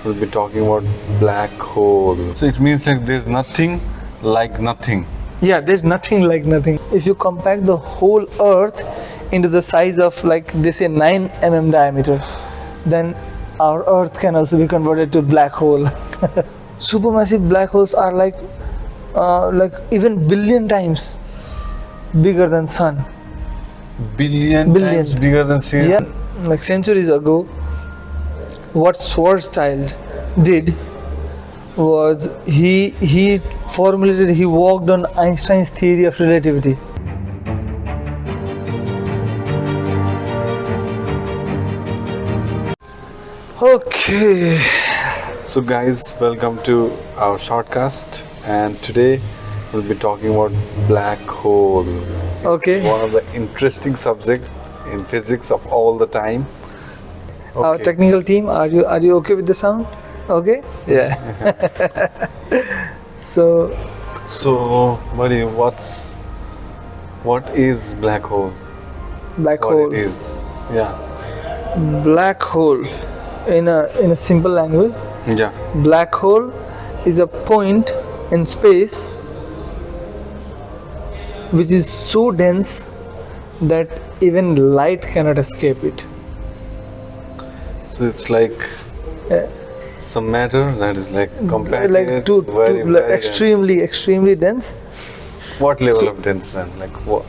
we'll be talking about black hole. So it means like there's nothing like nothing. Yeah, there's nothing like nothing. If you compact the whole Earth into the size of, like they say, 9 mm diameter, then our Earth can also be converted to black hole. Supermassive black holes are like even billion times bigger than Sun. Billion times bigger than sun. Yeah, like centuries ago, what Schwarzschild did was he worked on Einstein's theory of relativity. Okay. So guys, welcome to our shortcast, and today we'll be talking about black hole. Okay. It's one of the interesting subjects in physics of all the time. Our technical team, are you okay with the sound? Okay? Yeah. So buddy, what is black hole? Black What hole. it is? Yeah. Black hole. In a simple language, Yeah. black hole is a point in space which is so dense that even light cannot escape it. So it's like some matter that is like compacted, Like very, very extremely dense. dense. What level of dense, man? Like what?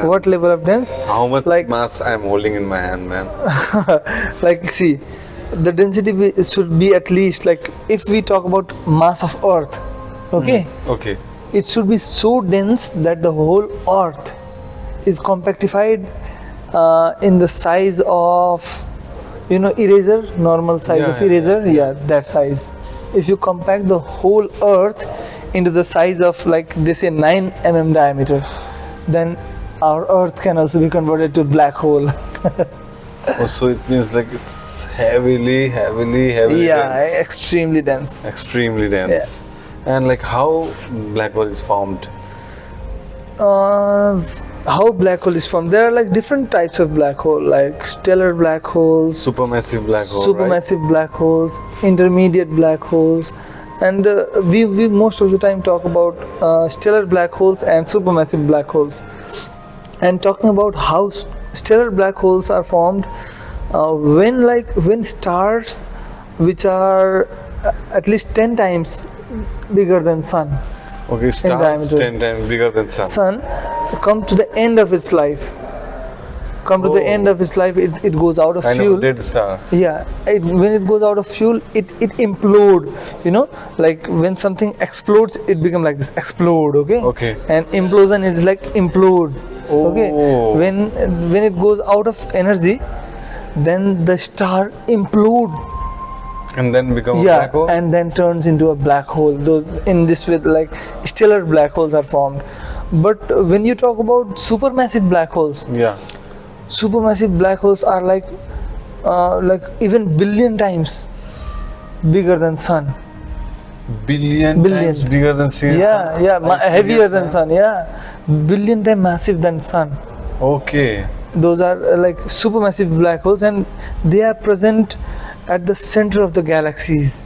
What level of dense? How much Like- mass I'm holding in my hand, man? Like, see, the density should be at least, like, if we talk about mass of Earth, okay, Okay. it should be so dense that the whole Earth is compactified in the size of, eraser, normal size Yeah, of yeah, eraser. Yeah, that size. If you compact the whole Earth into the size of, like they say, 9 mm diameter, then our Earth can also be converted to black hole. Oh, so it means like it's heavily Yeah, dense. extremely dense. Extremely dense. And like how black hole is formed? How black hole is formed? There are like different types of black hole, like stellar black holes, Supermassive black hole, supermassive black holes, intermediate black holes, and we most of the time talk about stellar black holes and supermassive black holes. And talking about how stellar black holes are formed, when stars which are at least 10 times bigger than Sun, right? Okay, stars diameter. 10 times bigger than sun. come to the end of its life. The end of its life, it goes out of Kind fuel. of a dead star. Yeah, when it goes out of fuel, it implode. Like when something explodes, it becomes like this, explode. Okay. And implosion is like implode. Okay. Oh. When it goes out of energy, then the star implode. And then become a black hole? And then turns into a black hole. In this way, like stellar black holes are formed. But when you talk about supermassive black holes, Yeah. supermassive black holes are like even billion times bigger than Sun. Billion times bigger than sun. Heavier than Sun. Yeah, billion times massive than Sun. Okay. Those are like supermassive black holes, and they are present at the center of the galaxies.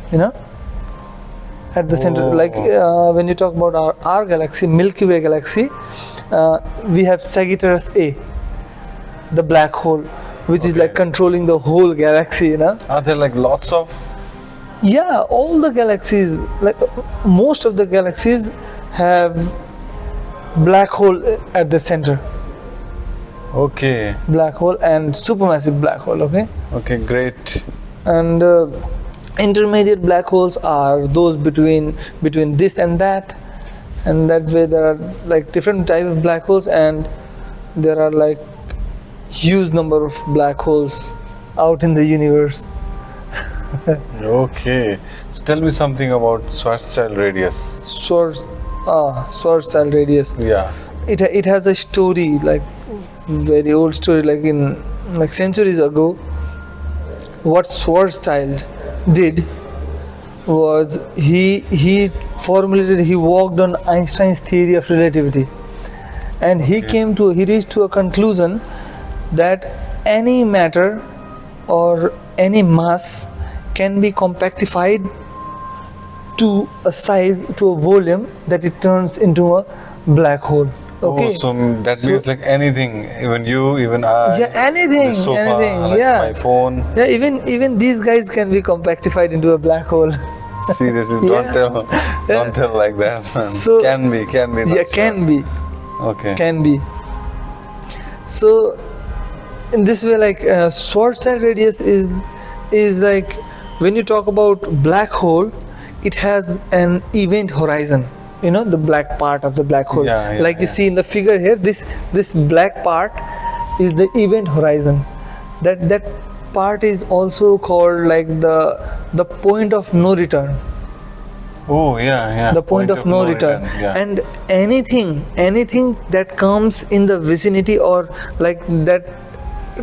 At the center, like when you talk about our galaxy, Milky Way galaxy, we have Sagittarius A, the black hole, which is like controlling the whole galaxy. Are there like lots of? Yeah, all the galaxies, like most of the galaxies have black hole at the center. Okay. Black hole and supermassive black hole. Okay, great. And intermediate black holes are those between this and that way there are like different type of black holes, and there are like huge number of black holes out in the universe. Okay. So tell me something about Schwarzschild radius. Schwarzschild radius. Yeah. It has a story, like very old story, like in like centuries ago. What Schwarzschild did was he worked on Einstein's theory of relativity, and he reached to a conclusion that any matter or any mass can be compactified to a size, to a volume that it turns into a black hole. Okay. Oh, so that means like anything, even you, even I. Yeah, anything, the sofa, anything. like Yeah. my phone. Yeah, even these guys can be compactified into a black hole. Seriously, Yeah. don't tell like that, man. So- can be. Yeah, not can be. sure. Okay. Can be. So in this way, like Schwarzschild radius is like, when you talk about black hole, it has an event horizon. You know, the black part of the black hole. Yeah, Like you see in the figure here, this black part is the event horizon. That part is also called like the point of no return. Oh yeah. The point of no return. Yeah. And anything that comes in the vicinity or like that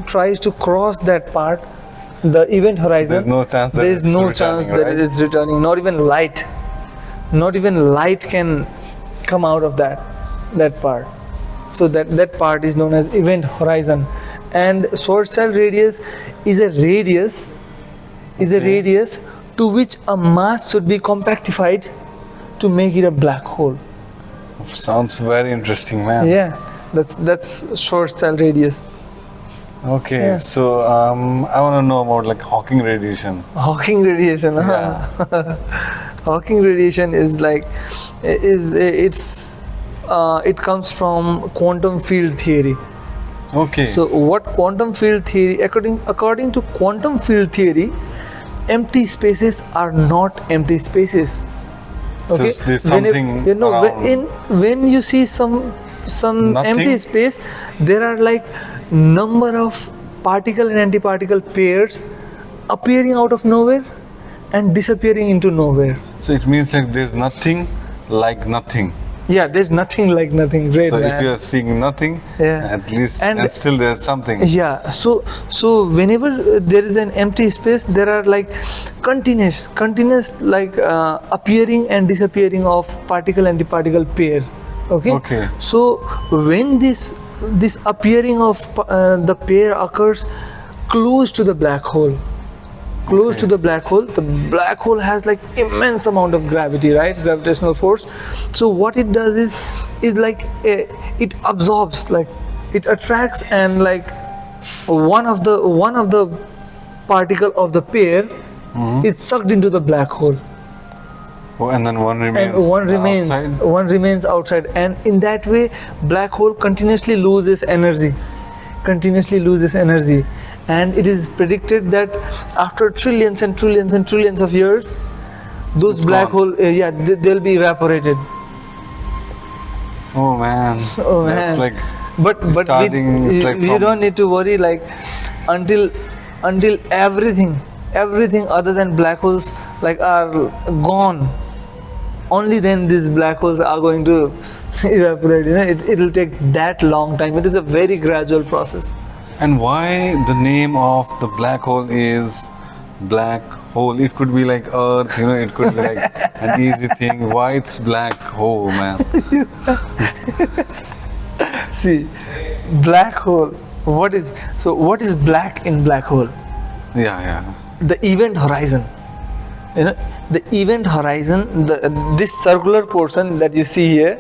tries to cross that part, the event horizon, There's no chance that there's it's no returning, chance that right? it is returning. Not even light can come out of that part. So that part is known as event horizon. And Schwarzschild radius is a radius to which a mass should be compactified to make it a black hole. Sounds very interesting, man. Yeah, that's Schwarzschild radius. Okay, Yeah. so I want to know about like Hawking radiation. Hawking radiation. Yeah. Hawking radiation is like it comes from quantum field theory. Okay. So what quantum field theory, according to quantum field theory, empty spaces are not empty spaces. So Okay. there's something you know, around. when you see some Nothing? empty space, there are like number of particle and antiparticle pairs appearing out of nowhere and disappearing into nowhere. So it means like there's nothing like nothing. Yeah, there's nothing like nothing. Great, So if man. you're seeing nothing, Yeah. at least And- and still there's something. Yeah, so whenever there is an empty space, there are like continuous like appearing and disappearing of particle antiparticle pair. Okay. Okay. So when this appearing of the pair occurs close to the black hole, Okay. the black hole has like immense amount of gravity, right? Gravitational force. So what it does is like it absorbs, like it attracts, and like one of the particle of the pair is sucked into the black hole, Oh, and then one remains. and one remains outside, and in that way black hole continuously loses energy, and it is predicted that after trillions and trillions and trillions of years, those It's black gone. hole they'll be evaporated. Oh man. Oh man. That's like but starting, it's like you from- don't need to worry, like until everything other than black holes like are gone, only then these black holes are going to evaporate. You know, it'll take that long time. It is a very gradual process. And why the name of the black hole is black hole? It could be like Earth, you know, it could be like an easy thing. Why it's black hole, man? See, black hole. What is black in black hole? Yeah. The event horizon. You know, the event horizon, this circular portion that you see here,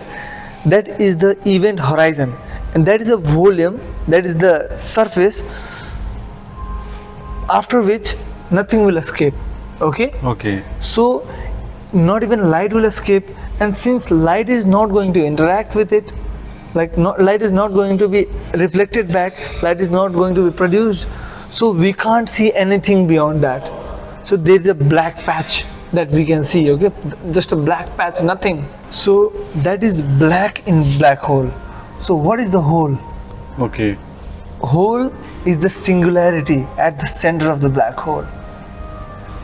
that is the event horizon, and that is a volume, that is the surface after which nothing will escape. Okay. Okay. So not even light will escape, and since light is not going to interact with it, like light is not going to be reflected back, light is not going to be produced, so we can't see anything beyond that. So there is a black patch that we can see. Okay, just a black patch, nothing. So that is black in black hole. So what is the hole? Okay. Hole is the singularity at the center of the black hole.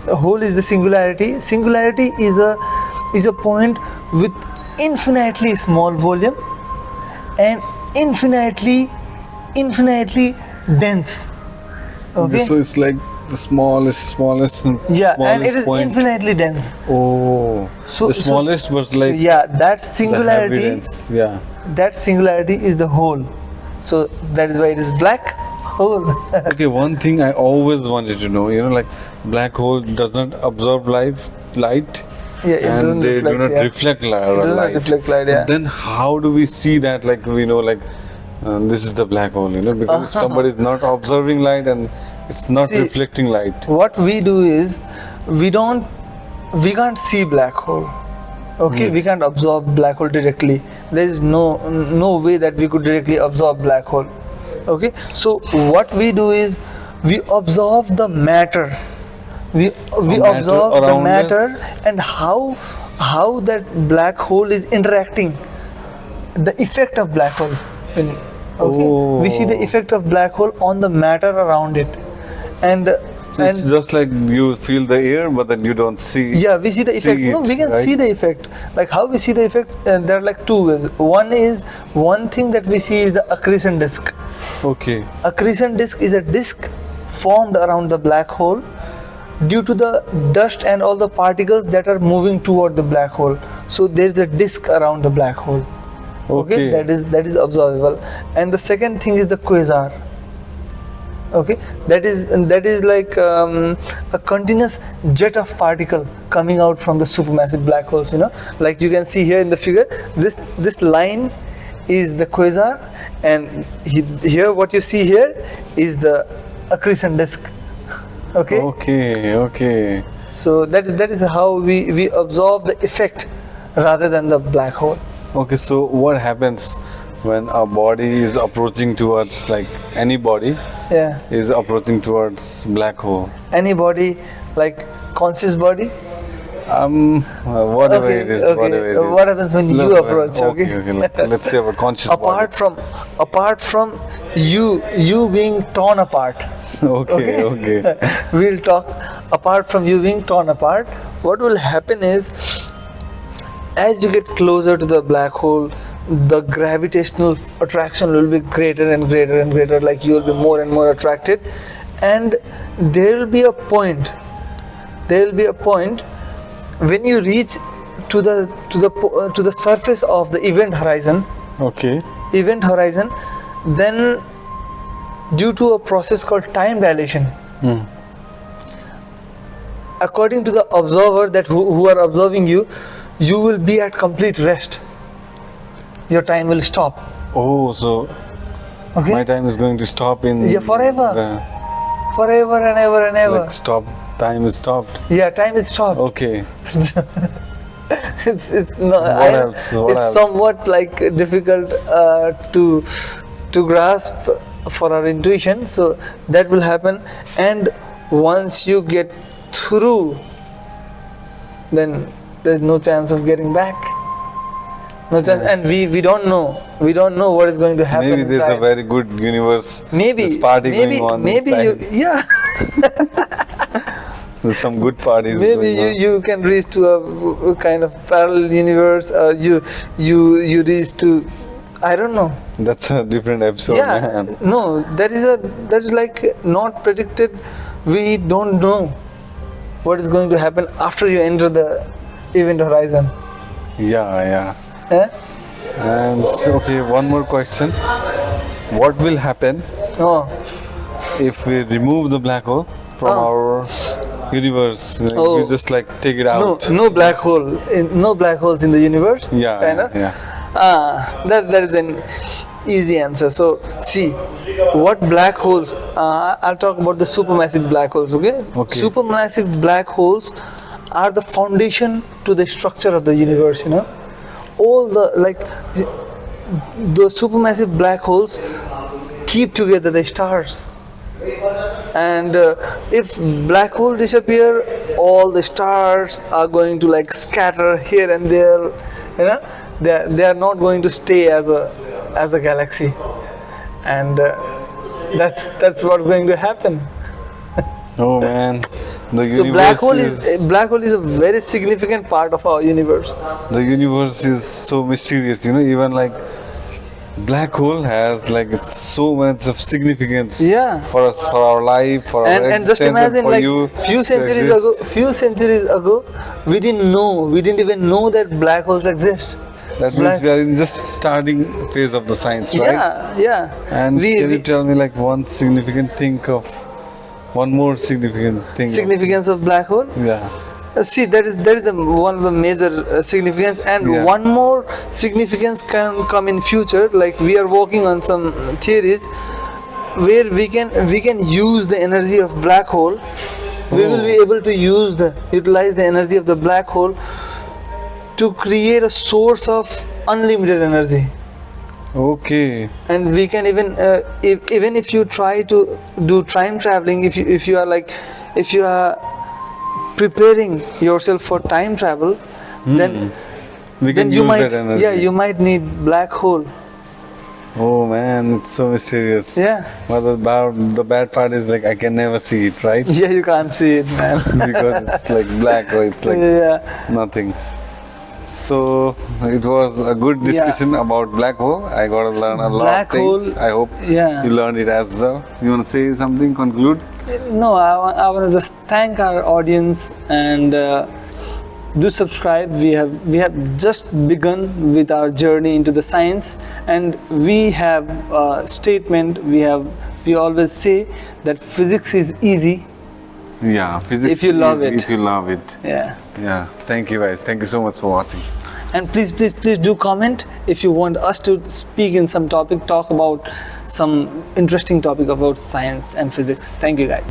The hole is the singularity. Singularity is a point with infinitely small volume and infinitely dense. Okay. So it's like the smallest Yeah, and it is point. infinitely dense. Oh. So the smallest was like yeah, that the singularity. evidence. Yeah. That singularity is the hole. So that is why it is black hole. Okay, one thing I always wanted to know, like black hole doesn't absorb light, Yeah, it and doesn't they reflect, do not yeah. reflect light. It does not reflect light, yeah. Then how do we see that? Like we know, like this is the black hole, because if somebody is not observing light and it's not See, reflecting light. What we do is we can't see black hole. Okay, we can't absorb black hole directly. There is no way that we could directly absorb black hole. Okay, so what we do is we absorb the matter. We observe the around matter us. and how that black hole is interacting. The effect of black hole. Okay, we see the effect of black hole on the matter around it, and So it's just like you feel the air, but then you don't see. yeah, we see the effect. No, we can see the effect. Like how we see the effect, there are like two ways. One thing that we see is the accretion disk. Okay. Accretion disk is a disk formed around the black hole due to the dust and all the particles that are moving toward the black hole. So there is a disk around the black hole. Okay, that is observable. And the second thing is the quasar. Okay, that is like a continuous jet of particle coming out from the supermassive black holes. Like you can see here in the figure, this line is the quasar, and here what you see here is the accretion disk. Okay. So that is how we observe the effect rather than the black hole. Okay, so what happens when a body is approaching towards, like any body is approaching towards black hole? Any body, like conscious body? Whatever it is. What happens when you approach? Okay. Let's say about conscious apart from you being torn apart. Okay. We'll talk apart from you being torn apart. What will happen is, as you get closer to the black hole, the gravitational attraction will be greater and greater and greater. Like you will be more and more attracted, and there will be a point when you reach to the surface of the event horizon. Okay. Event horizon, then due to a process called time dilation, according to the observer that who are observing you will be at complete rest. Your time will stop. Oh, so my time is going to stop in forever. Forever and ever and ever. Like time is stopped. Yeah, time is stopped. Okay. it's no. What else? It's somewhat like difficult to grasp for our intuition. So that will happen, and once you get through, then there's no chance of getting back. No chance, and we don't know what is going to happen. Maybe there's inside. a very good universe. Maybe there's party going on. Maybe There's some good parties. Maybe you can reach to a kind of parallel universe, or you reach to, I don't know. That's a different episode. Yeah, man. no, that is like not predicted. We don't know what is going to happen after you enter the event horizon. Yeah. Eh? And okay, one more question. What will happen if we remove the black hole from our universe? We just like take it out. No black hole. No black holes in the universe. Yeah. That is an easy answer. So see, what black holes? I'll talk about the supermassive black holes. Okay. Supermassive black holes are the foundation to the structure of the universe. All the supermassive black holes keep together the stars, and if black hole disappear, all the stars are going to scatter here and there. They are not going to stay as a galaxy, and that's what's going to happen. Oh man. So black hole is a very significant part of our universe. The universe is so mysterious, even black hole has so much of significance for us, for our life, for our and just imagine few centuries ago we didn't even know that black holes exist. That means we are in just starting phase of the science, right? Yeah. And can you tell me like one more significant thing? Significance of black hole? Yeah. See, that is one of the major significance, and one more significance can come in future. Like we are working on some theories where we can use the energy of black hole. We will be able to utilize the energy of the black hole to create a source of unlimited energy. Okay. And we can even if you try to do time traveling, if you are preparing yourself for time travel, then you might need black hole. Oh man, it's so mysterious. Yeah. But the bad part is like I can never see it, right? Yeah, you can't see it, man. Because it's like black or it's like nothing. So it was a good discussion about black hole. I got to learn a lot of things. I hope you learned it as well. You want to say something, conclude? No, I want to just thank our audience and do subscribe. We have just begun with our journey into the science, and we have a statement. We always say that physics is easy. Yeah, physics if you love it. If you love it. Yeah. Yeah. Thank you guys. Thank you so much for watching. And please do comment if you want us to speak in some topic, talk about some interesting topic about science and physics. Thank you guys.